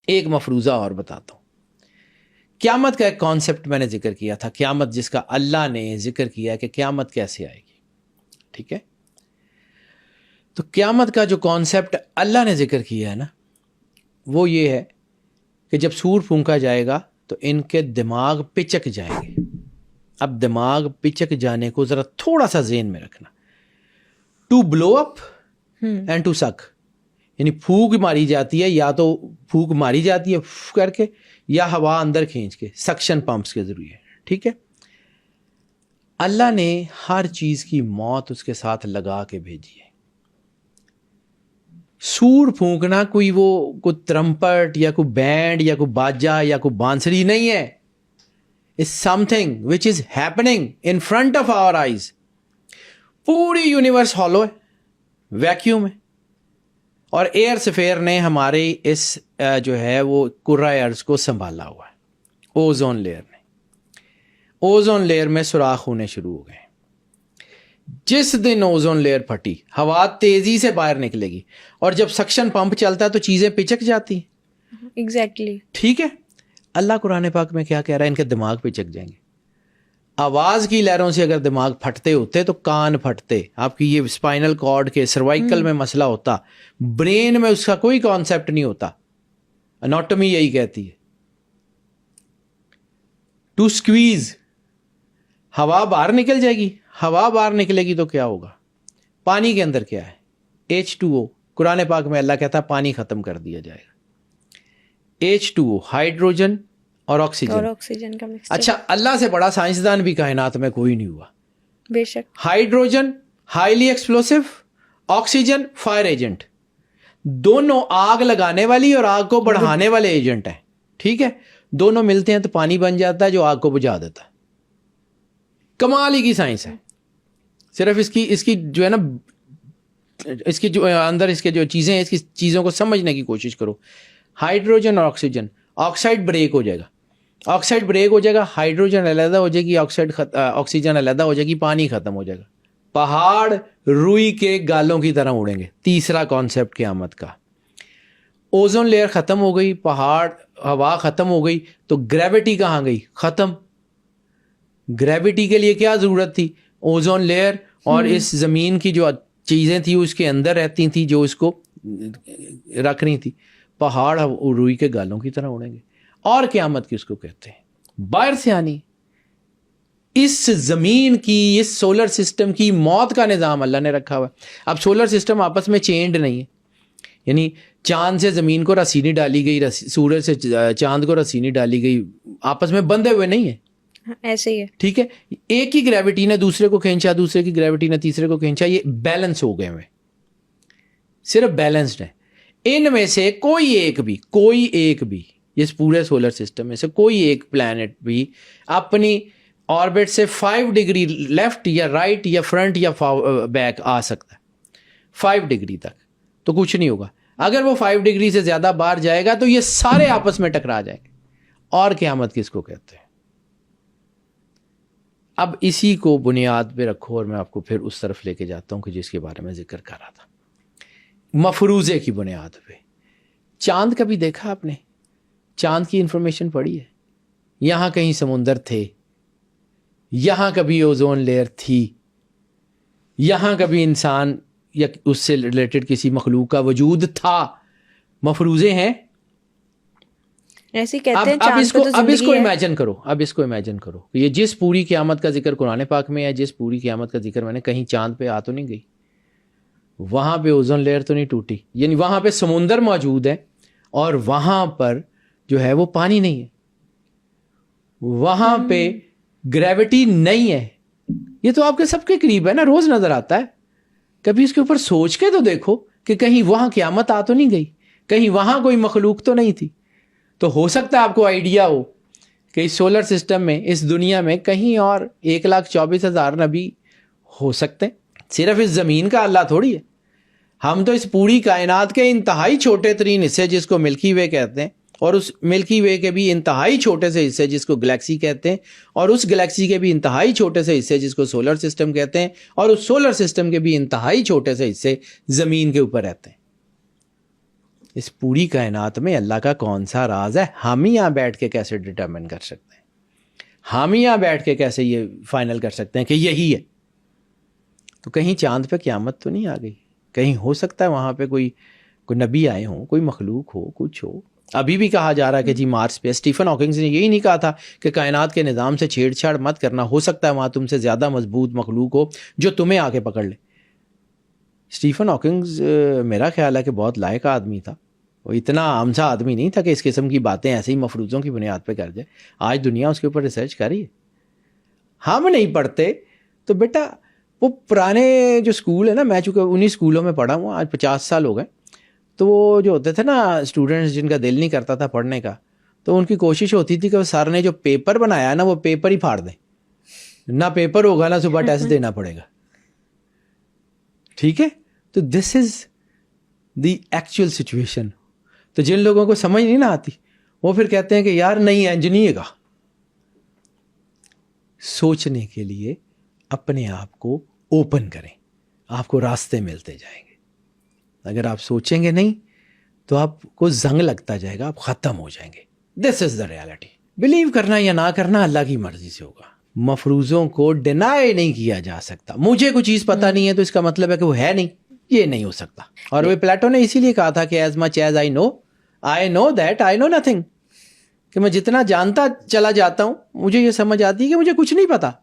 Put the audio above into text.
ایک مفروضہ اور بتاتا ہوں. قیامت کا ایک کانسیپٹ میں نے ذکر کیا تھا، قیامت جس کا اللہ نے ذکر کیا کہ قیامت کیسے آئے گی. ٹھیک ہے، تو قیامت کا جو کانسیپٹ اللہ نے ذکر کیا ہے نا، وہ یہ ہے کہ جب سور پھونکا جائے گا تو ان کے دماغ پچک جائیں گے. اب دماغ پچک جانے کو ذرا تھوڑا سا ذہن میں رکھنا. To blow up and to suck, یعنی پھونک ماری جاتی ہے، یا تو پھونک ماری جاتی ہے کر کے، یا ہوا اندر کھینچ کے سکشن پمپس کے ذریعے. ٹھیک ہے، اللہ نے ہر چیز کی موت اس کے ساتھ لگا کے بھیجی ہے. سور پھونکنا کوئی ترمپٹ یا کوئی بینڈ یا کوئی باجا یا کوئی بانسری نہیں ہے. It's something which is happening in front of our eyes. پوری یونیورس ہالو ہے، ویکیوم ہے، اور ایئر سفیر نے ہمارے اس جو ہے وہ کرۂ ارض کو سنبھالا ہوا ہے. اوزون لیئر نے، اوزون لیئر میں سوراخ ہونے شروع ہو گئے. جس دن اوزون لیئر پھٹی، ہوا تیزی سے باہر نکلے گی، اور جب سکشن پمپ چلتا ہے تو چیزیں پچک جاتی ہیں. ایگزیکٹلی. ٹھیک ہے، اللہ قرآن پاک میں کیا کہہ رہا ہے؟ ان کے دماغ پچک جائیں گے. آواز کی لہروں سے اگر دماغ پھٹتے ہوتے تو کان پھٹتے. آپ کی یہ اسپائنل کارڈ کے سروائکل میں مسئلہ ہوتا، برین میں اس کا کوئی کانسیپٹ نہیں ہوتا. اناٹمی یہی کہتی ہے. ٹو اسکویز، ہوا باہر نکل جائے گی. ہوا باہر نکلے گی تو کیا ہوگا؟ پانی کے اندر کیا ہے؟ H2O. قرآن پاک میں اللہ کہتا ہے پانی ختم کر دیا جائے گا. H2O، ہائیڈروجن اور آکسیجن کا مکسچر. اچھا، اللہ سے بڑا سائنسدان بھی کائنات میں کوئی نہیں ہوا. بے شک. Hydrogen highly explosive, oxygen fire agent, دونوں آگ لگانے والی اور آگ کو بڑھانے والے ایجنٹ ہیں. ٹھیک ہے، دونوں ملتے ہیں تو پانی بن جاتا ہے جو آگ کو بجھا دیتا ہے. کمال ہی کی سائنس ہے. صرف اس کی جو ہے نا، اس کی جو اندر اس کے جو چیزیں ہیں، اس کی چیزوں کو سمجھنے کی کوشش کرو. ہائیڈروجن اور آکسیجن، آکسائڈ بریک ہو جائے گا، آکسائڈ بریک ہو جائے گا، ہائیڈروجن علیحدہ ہو جائے گی، آکسیجن علیحدہ ہو جائے گی، پانی ختم ہو جائے گا. پہاڑ روئی کے گالوں کی طرح اڑیں گے. تیسرا کانسیپٹ قیامت کا. اوزون لیئر ختم ہو گئی، پہاڑ، ہوا ختم ہو گئی، تو گریوٹی کہاں گئی؟ ختم. گریوٹی کے لیے کیا ضرورت تھی؟ اوزون لیئر اور اس زمین کی جو چیزیں تھیں اس کے اندر رہتی تھیں جو اس کو رکھ رہی تھی. پہاڑ روئی کے گالوں کی طرح اڑیں گے. اور قیامت کس کو کہتے ہیں؟ باہر سے آنی. اس زمین کی، اس سولر سسٹم کی موت کا نظام اللہ نے رکھا ہوا ہے. اب سولر سسٹم آپس میں چینڈ نہیں ہے، یعنی چاند سے زمین کو رسی نہیں ڈالی گئی، سورج سے چاند کو رسی نہیں ڈالی گئی، آپس میں بندھے ہوئے نہیں ہیں. ایسے ہی ہے. ٹھیک ہے، ایک ہی گریوٹی نے دوسرے کو کھینچا، دوسرے کی گریوٹی نے تیسرے کو کھینچا. یہ بیلنس ہو گئے ہوئے، صرف بیلنسڈ ہے. ان میں سے کوئی ایک بھی اس پورے سولر سسٹم میں سے کوئی ایک پلانٹ بھی اپنی آربٹ سے 5 ڈگری لیفٹ یا رائٹ یا فرنٹ یا بیک آ سکتا ہے. 5 ڈگری تک تو کچھ نہیں ہوگا. اگر وہ 5 ڈگری سے زیادہ باہر جائے گا تو یہ سارے آپس میں ٹکرا جائیں گے. اور قیامت کس کو کہتے ہیں؟ اب اسی کو بنیاد پہ رکھو اور میں آپ کو پھر اس طرف لے کے جاتا ہوں کہ جس کے بارے میں ذکر کر رہا تھا، مفروضے کی بنیاد پہ. چاند کبھی دیکھا آپ نے؟ چاند کی انفارمیشن پڑھی ہے؟ یہاں کہیں سمندر تھے، یہاں کبھی اوزون لیئر تھی، یہاں کبھی انسان یا اس سے ریلیٹڈ کسی مخلوق کا وجود تھا. مفروضے ہیں. ایسے کہتے ہیں. اب اس کو امیجن کرو کہ یہ جس پوری قیامت کا ذکر قرآن پاک میں ہے، جس پوری قیامت کا ذکر میں نے، کہیں چاند پہ آ تو نہیں گئی، وہاں پہ اوزون لیئر تو نہیں ٹوٹی، یعنی وہاں پہ سمندر موجود ہے اور وہاں پر جو ہے وہ پانی نہیں ہے، وہاں پہ گریوٹی نہیں ہے. یہ تو آپ کے سب کے قریب ہے نا، روز نظر آتا ہے. کبھی اس کے اوپر سوچ کے تو دیکھو کہ کہیں وہاں قیامت آ تو نہیں گئی، کہیں وہاں کوئی مخلوق تو نہیں تھی. تو ہو سکتا ہے آپ کو آئیڈیا ہو کہ اس سولر سسٹم میں، اس دنیا میں کہیں اور 1,24,000 نبی ہو سکتے ہیں. صرف اس زمین کا اللہ تھوڑی ہے. ہم تو اس پوری کائنات کے انتہائی چھوٹے ترین حصے جس کو ملکی وے کہتے ہیں، اور اس ملکی وے کے بھی انتہائی چھوٹے سے حصے جس کو گلیکسی کہتے ہیں، اور اس گلیکسی کے بھی انتہائی چھوٹے سے حصے جس کو سولر سسٹم کہتے ہیں، اور اس سولر سسٹم کے بھی انتہائی چھوٹے سے حصے زمین کے اوپر رہتے ہیں. اس پوری کائنات میں اللہ کا کون سا راز ہے؟ ہم ہی یہاں بیٹھ کے کیسے ڈٹرمن کر سکتے ہیں؟ ہم ہی یہاں بیٹھ کے کیسے یہ فائنل کر سکتے ہیں کہ یہی ہے؟ تو کہیں چاند پہ قیامت تو نہیں آ گئی؟ کہیں ہو سکتا ہے وہاں پہ کوئی نبی آئے ہوں، کوئی مخلوق ہو، کچھ ہو. ابھی بھی کہا جا رہا ہے کہ جی مارس پہ. اسٹیفن ہاکنگ نے یہی نہیں کہا تھا کہ کائنات کے نظام سے چھیڑ چھاڑ مت کرنا، ہو سکتا ہے وہاں تم سے زیادہ مضبوط مخلوق ہو جو تمہیں آ کے پکڑ لے. اسٹیفن ہاکنگ میرا خیال ہے کہ بہت لائق آدمی تھا. وہ اتنا عام سا آدمی نہیں تھا کہ اس قسم کی باتیں ایسے ہی مفروضوں کی بنیاد پہ کر جائے. آج دنیا اس کے اوپر ریسرچ کر رہی ہے. ہم نہیں پڑھتے تو بیٹا وہ پرانے جو اسکول ہے نا، میں چونکہ انہی اسکولوں میں پڑھا ہوں، آج 50 سال ہو گئے. تو وہ جو ہوتے تھے نا اسٹوڈنٹس جن کا دل نہیں کرتا تھا پڑھنے کا، تو ان کی کوشش ہوتی تھی کہ وہ سر نے جو پیپر بنایا ہے نا وہ پیپر ہی پھاڑ دیں. نہ پیپر ہوگا نہ صبح ٹیسٹ دینا پڑے گا. ٹھیک ہے، تو دس از دی ایکچوئل سچویشن. تو جن لوگوں کو سمجھ نہیں نہ آتی وہ پھر کہتے ہیں کہ یار نہیں انج نہیں ہے گا. سوچنے کے لیے اپنے آپ کو اوپن کریں، آپ کو راستے ملتے جائیں گے. اگر آپ سوچیں گے نہیں تو آپ کو زنگ لگتا جائے گا، آپ ختم ہو جائیں گے. دس از دا ریالٹی. بلیو کرنا یا نہ کرنا اللہ کی مرضی سے ہوگا. مفروضوں کو ڈینائی نہیں کیا جا سکتا. مجھے کوئی چیز پتہ نہیں ہے تو اس کا مطلب ہے کہ وہ ہے نہیں، یہ نہیں ہو سکتا. اور وہ پلیٹو نے اسی لیے کہا تھا کہ as much as I know that I know nothing, کہ میں جتنا جانتا چلا جاتا ہوں مجھے یہ سمجھ آتی ہے کہ مجھے کچھ نہیں پتا.